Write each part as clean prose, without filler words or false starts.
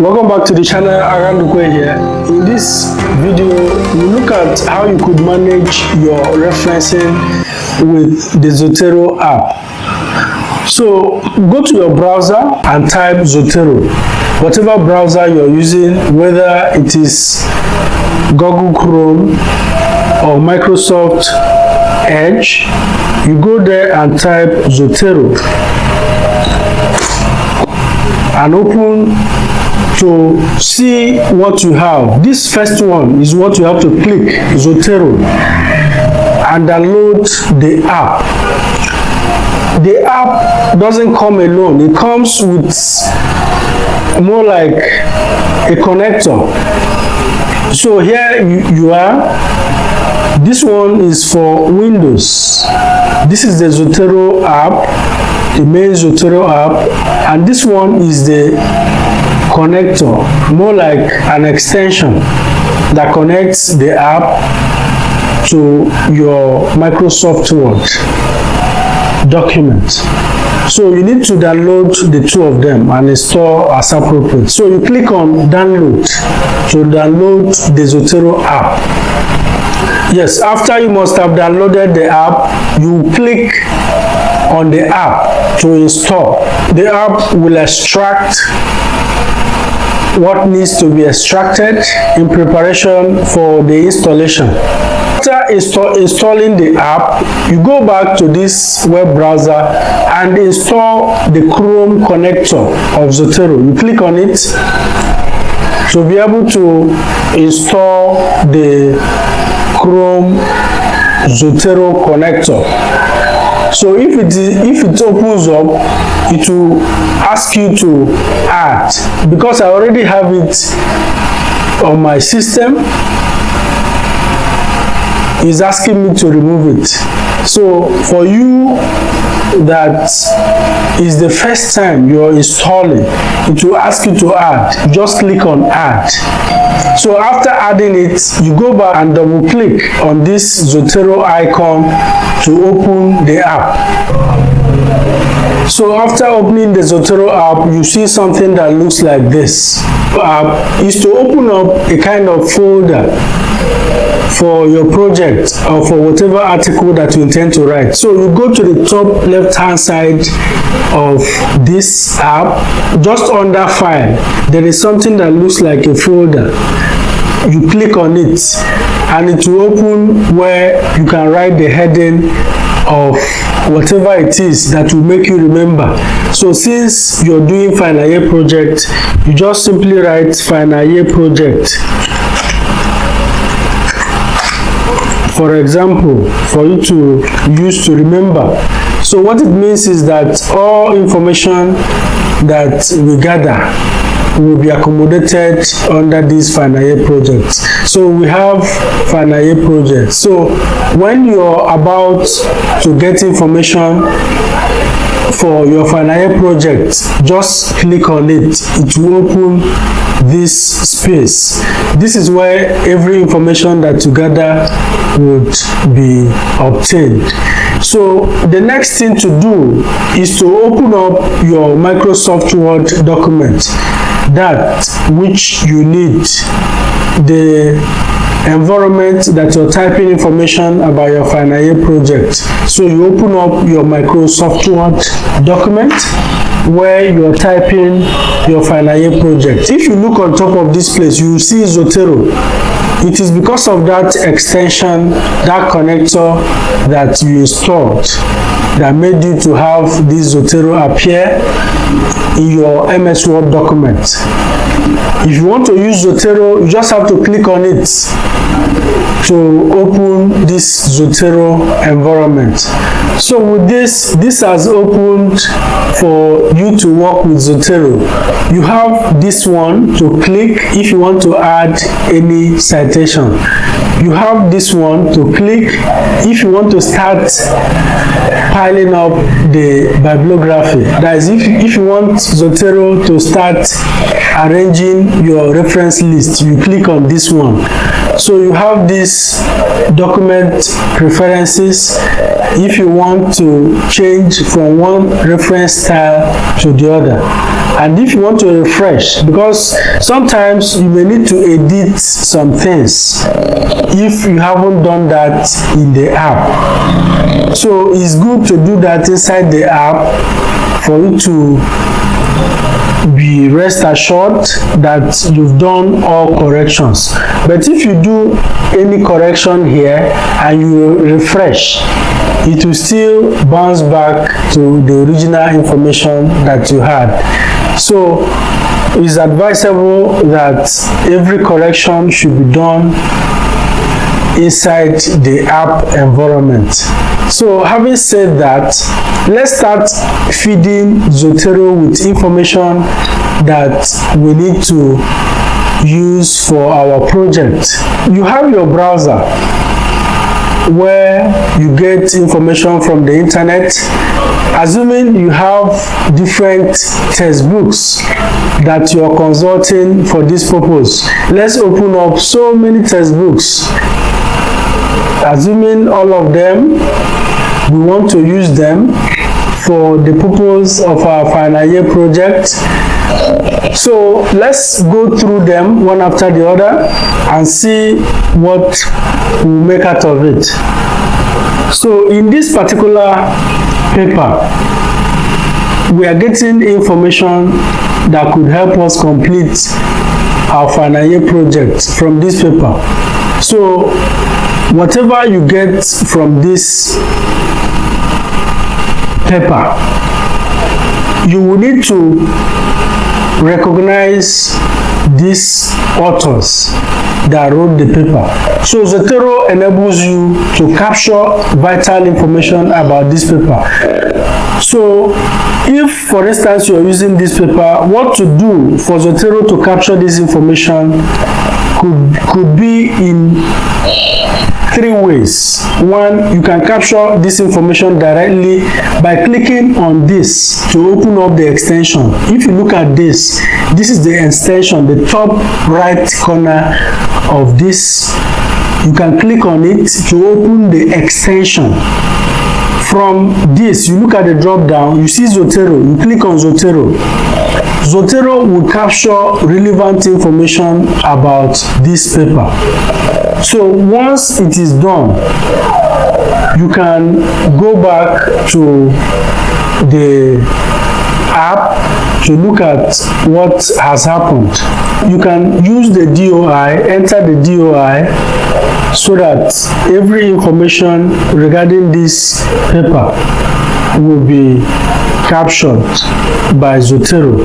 Welcome back to the channel. Arandukwe here. In this video, we look at how you could manage your referencing with the Zotero app. So go to your browser and type Zotero. Whatever browser you're using, whether it is Google Chrome or Microsoft Edge, you go there and type Zotero and open to see what you have. This first one is what you have to click, Zotero, and download the app. The app doesn't come alone. It comes with more like a connector. So here you are. This one is for Windows. This is the Zotero app, the main Zotero app, and this one is the connector, more like an extension that connects the app to your Microsoft Word document. So you need to download the two of them and install as appropriate. So you click on download to download the Zotero app. Yes, after you must have downloaded the app, you click on the app to install. The app will extract what needs to be extracted in preparation for the installation. After installing the app, you go back to this web browser and install the Chrome connector of Zotero. You click on it to be able to install the Chrome Zotero connector. So if it opens up, it will ask you to add. Because I already have it on my system, it's asking me to remove it. So for you that is the first time you're installing, it will ask you to add. Just click on add. So after adding it, you go back and double click on this Zotero icon to open the app. So after opening the Zotero app, you see something that looks like this. App is to open up a kind of folder for your project or for whatever article that you intend to write. So you go to the top left hand side of this app, just under file, there is something that looks like a folder. You click on it and it will open where you can write the heading of whatever it is that will make you remember. So since you're doing final year project, you just simply write final year project. For example, for you to use to remember. So what it means is that all information that we gather will be accommodated under this final year project. So we have final year project. So when you're about to get information for your final year project, just click on it. It will open this space. This is where every information that you gather would be obtained. So the next thing to do is to open up your Microsoft Word document, that which you need, the environment that you're typing information about your final year project. So you open up your Microsoft Word document where you're typing your final year project. If you look on top of this place, you will see Zotero. It is because of that extension, that connector that you installed, that made you to have this Zotero appear in your MS Word document. If you want to use Zotero, you just have to click on it to open this Zotero environment. So with this has opened for you to work with Zotero. You have this one to click if you want to add any citation. You have this one to click if you want to start piling up the bibliography. That is, if you want Zotero to start arranging your reference list, you click on this one. So you have this document preferences, if you want to change from one reference style to the other. And if you want to refresh, because sometimes you may need to edit some things if you haven't done that in the app. So it's good to do that inside the app for you to be rest assured that you've done all corrections. But if you do any correction here and you refresh, it will still bounce back to the original information that you had. So it's advisable that every correction should be done inside the app environment. So having said that, let's start feeding Zotero with information that we need to use for our project. You have your browser where you get information from the internet. Assuming you have different textbooks that you are consulting for this purpose, let's open up so many textbooks. Assuming all of them, we want to use them for the purpose of our final year project. So let's go through them one after the other and see what we make out of it. So in this particular paper, we are getting information that could help us complete our final year project from this paper. So whatever you get from this paper, you will need to recognize these authors that wrote the paper. So Zotero enables you to capture vital information about this paper. So if, for instance, you are using this paper, what to do for Zotero to capture this information could be in three ways. One, you can capture this information directly by clicking on this to open up the extension. If you look at this, this is the extension, the top right corner of this. You can click on it to open the extension. From this, you look at the drop down, you see Zotero, you click on Zotero. Zotero will capture relevant information about this paper. So once it is done, you can go back to the app to look at what has happened. You can use the DOI, enter the DOI, so that every information regarding this paper will be captured by Zotero.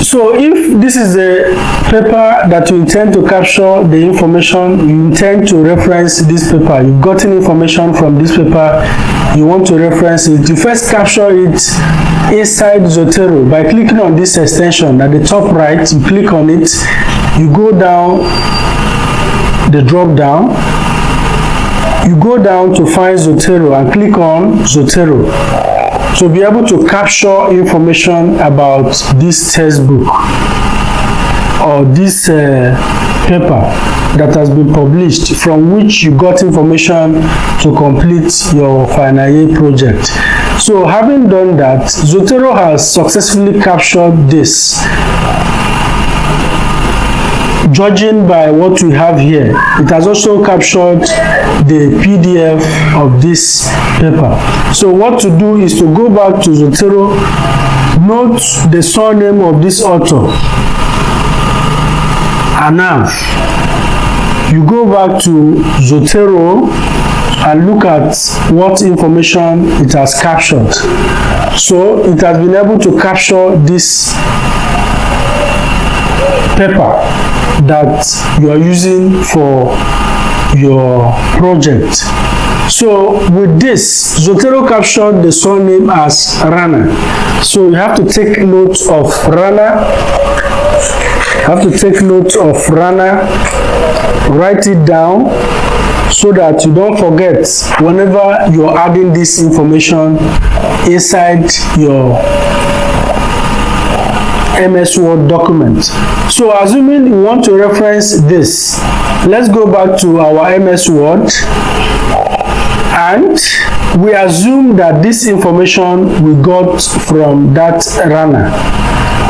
So if this is a paper that you intend to capture the information, you intend to reference this paper, you've gotten information from this paper, you want to reference it, you first capture it inside Zotero by clicking on this extension at the top right. You click on it, you go down the drop down, you go down to find Zotero and click on Zotero to be able to capture information about this textbook or this paper that has been published, from which you got information to complete your final year project. So having done that, Zotero has successfully captured this. Judging by what we have here, it has also captured the PDF of this paper. So what to do is to go back to Zotero, note the surname of this author, Anav. You go back to Zotero and look at what information it has captured. So it has been able to capture this paper that you are using for your project. So with this, Zotero captured the surname as Rana. So you have to take note of Rana. Write it down so that you don't forget whenever you're adding this information inside your MS Word document. So assuming you want to reference this, let's go back to our MS Word and we assume that this information we got from that runner.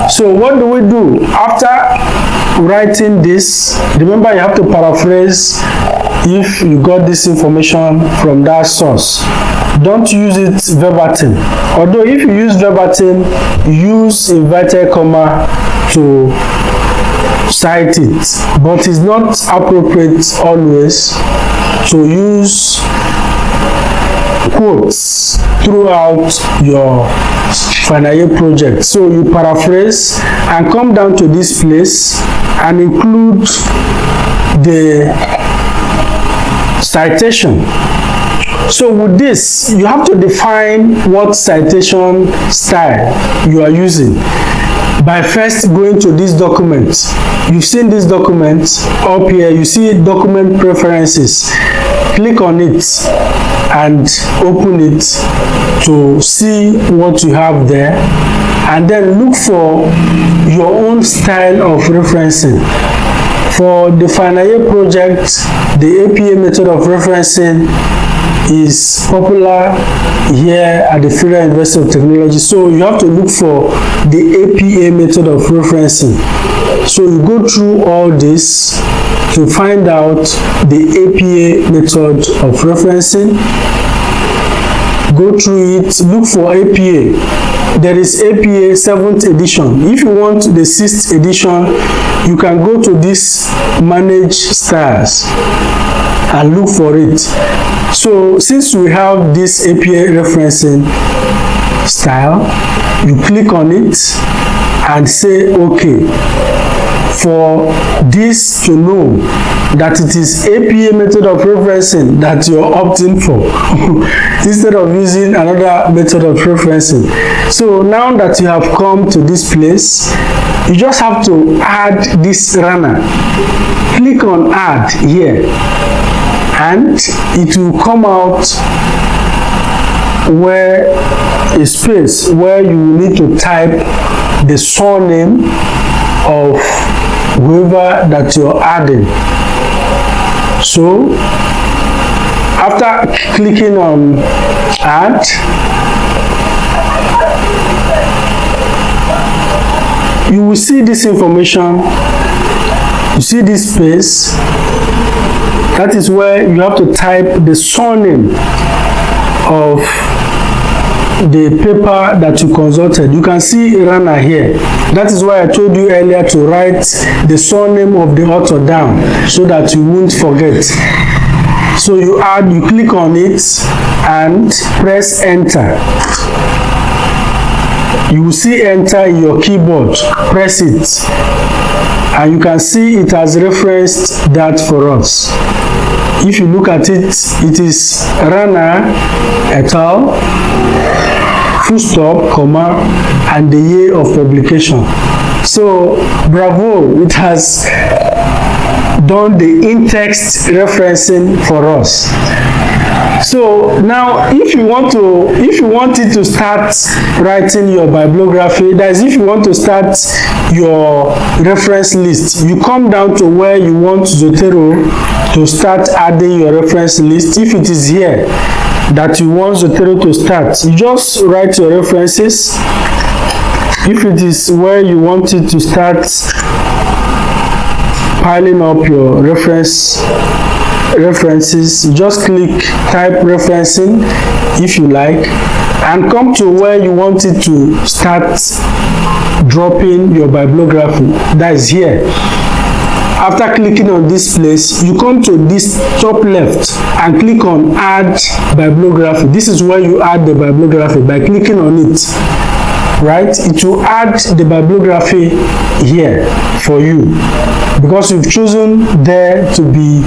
So what do we do after writing this? Remember, you have to paraphrase if you got this information from that source. Don't use it verbatim. Although if you use verbatim, use inverted comma to cite it, but it's not appropriate always to use quotes throughout your final year project. So you paraphrase and come down to this place and include the citation. So with this, you have to define what citation style you are using by first going to this document. You've seen this document up here. You see document preferences. Click on it and open it to see what you have there, and then look for your own style of referencing. For the final year project, the APA method of referencing is popular here at the Federal University of Technology. So you have to look for the APA method of referencing. So you go through all this to find out the APA method of referencing. Go through it, look for APA. There is APA 7th edition. If you want the 6th edition, you can go to this manage styles and look for it. So since we have this APA referencing style, you click on it and say okay. For this to know that it is APA method of referencing that you're opting for instead of using another method of referencing. So now that you have come to this place, you just have to add this runner. Click on add here and it will come out where a space where you need to type the surname of whoever that you're adding. So after clicking on add, you will see this information. You see this space. That is where you have to type the surname of the paper that you consulted. You can see runner here. That is why I told you earlier to write the surname of the author down so that you won't forget. So you add, you click on it and press enter. You will see enter in your keyboard. Press it and you can see it has referenced that for us. If you look at it, it is runner et al. Full stop, comma, and the year of publication. So, bravo, it has done the in-text referencing for us. So now, if you wanted to start writing your bibliography, that is, if you want to start your reference list, you come down to where you want Zotero to start adding your reference list. If it is here that you want Zotero to start, you just write your references. If it is where you want it to start piling up your references, you just click type referencing if you like, and come to where you want it to start dropping your bibliography. That is here. After clicking on this place, you come to this top left and click on add bibliography. This is where you add the bibliography by clicking on it. Right? It will add the bibliography here for you because you've chosen there to be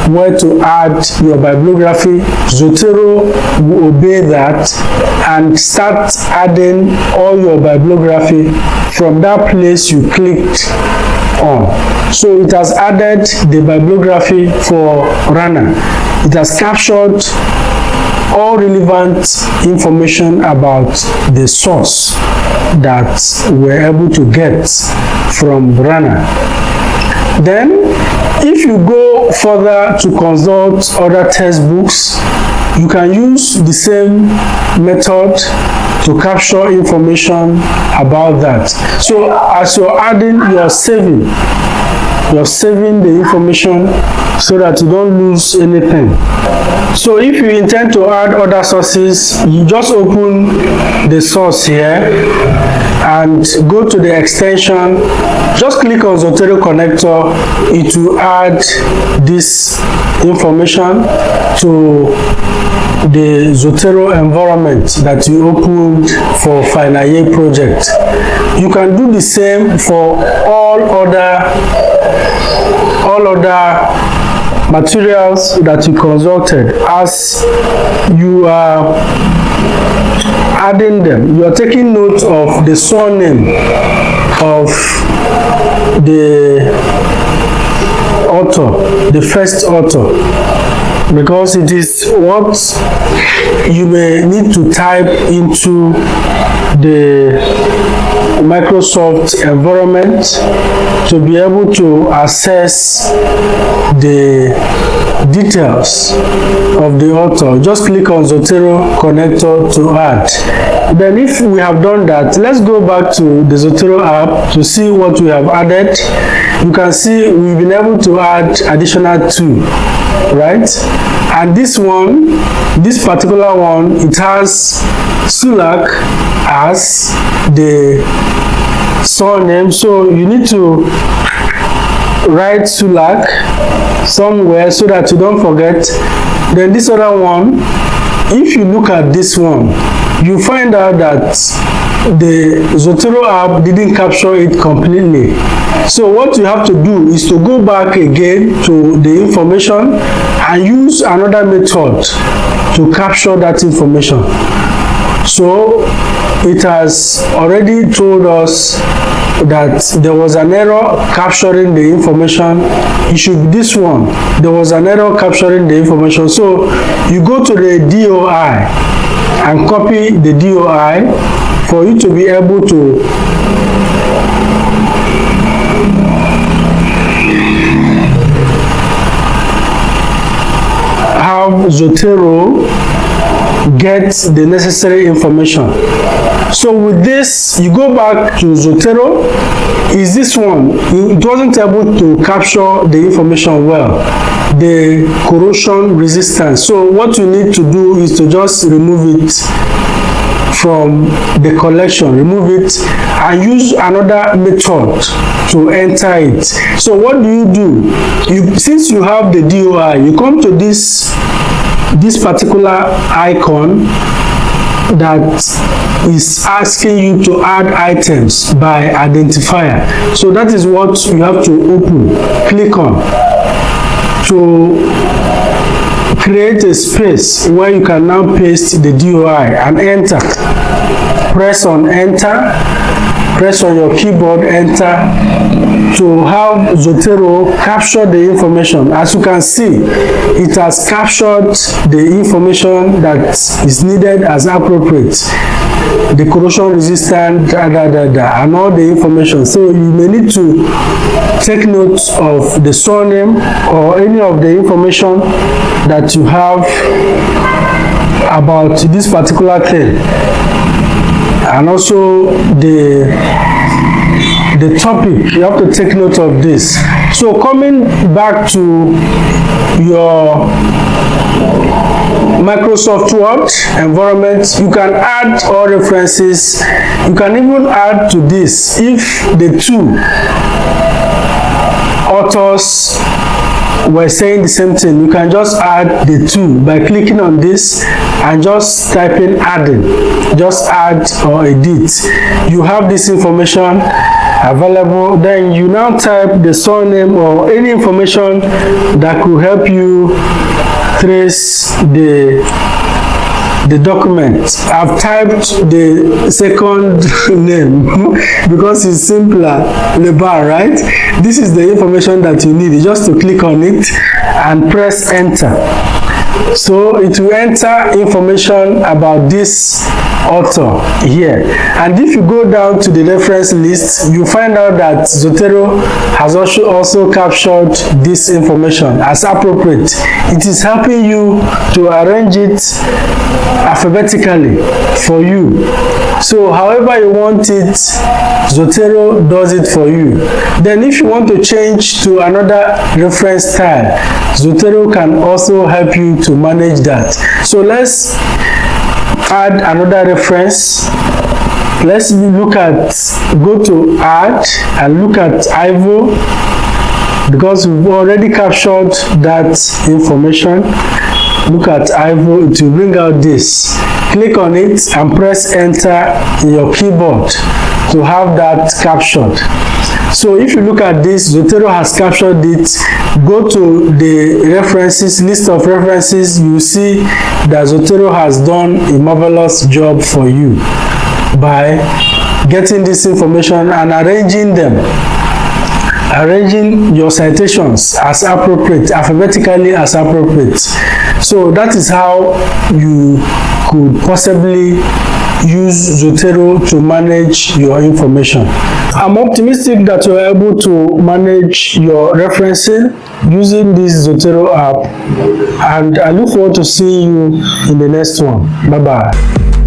where to add your bibliography. Zotero will obey that and start adding all your bibliography from that place you clicked on. So it has added the bibliography for runner. It has captured all relevant information about the source that we're able to get from runner. Then if you go further to consult other textbooks, You can use the same method to capture information about that. So as you're adding, you're saving the information so that you don't lose anything. So if you intend to add other sources, you just open the source here and go to the extension. Just click on Zotero connector. It will add this information to the Zotero environment that you opened for final year project. You can do the same for all other materials that you consulted. As you are adding them, you are taking note of the surname of the author, the first author, because it is what you may need to type into the Microsoft environment to be able to access the details of the author. Just click on Zotero connector to add. Then if we have done that, let's go back to the Zotero app to see what we have added. You can see we've been able to add additional 2, right? And this one, this particular one, it has Sulak as the surname, so you need to write Sulak somewhere so that you don't forget. Then this other one, if you look at this one, you find out that the Zotero app didn't capture it completely. So what you have to do is to go back again to the information and use another method to capture that information. So it has already told us that there was an error capturing the information. It should be this one. There was an error capturing the information. So you go to the DOI and copy the DOI for you to be able to have Zotero get the necessary information. So with this, you go back to Zotero. Is this one? It wasn't able to capture the information well, the corrosion resistance. So what you need to do is to just remove it from the collection, remove it and use another method to enter it. So what do? Since you have the DOI, you come to this particular icon that is asking you to add items by identifier. So that is what you have to open, click on to create a space where you can now paste the DOI and enter. Press on enter, press on your keyboard enter to have Zotero capture the information. As you can see, it has captured the information that is needed as appropriate, the corrosion resistant, and all the information. So you may need to take note of the surname or any of the information that you have about this particular thing, and also the topic. You have to take note of this. So coming back to your Microsoft Word environment, you can add all references. You can even add to this if the two authors were saying the same thing. You can just add the two by clicking on this and just typing adding. Just add or edit. You have this information available. Then you now type the surname or any information that could help you trace the document. I've typed the second name because it's simpler, Lebar, right? This is the information that you need. Just to click on it and press enter. So it will enter information about this author here, and if you go down to the reference list, you find out that Zotero has also captured this information as appropriate. It is helping you to arrange it alphabetically for you. So however you want it, Zotero does it for you. Then if you want to change to another reference style, Zotero can also help you to manage that. So let's add another reference. Let's look at, go to add and look at Ivo, because we've already captured that information. Look at Ivo, it will bring out this. Click on it and press enter in your keyboard to have that captured. So if you look at this, Zotero has captured it. Go to the references, list of references, you see that Zotero has done a marvelous job for you by getting this information and arranging them, arranging your citations as appropriate, alphabetically as appropriate. So that is how you could possibly use Zotero to manage your information. I'm optimistic that you're able to manage your referencing using this Zotero app, and I look forward to seeing you in the next one. Bye bye.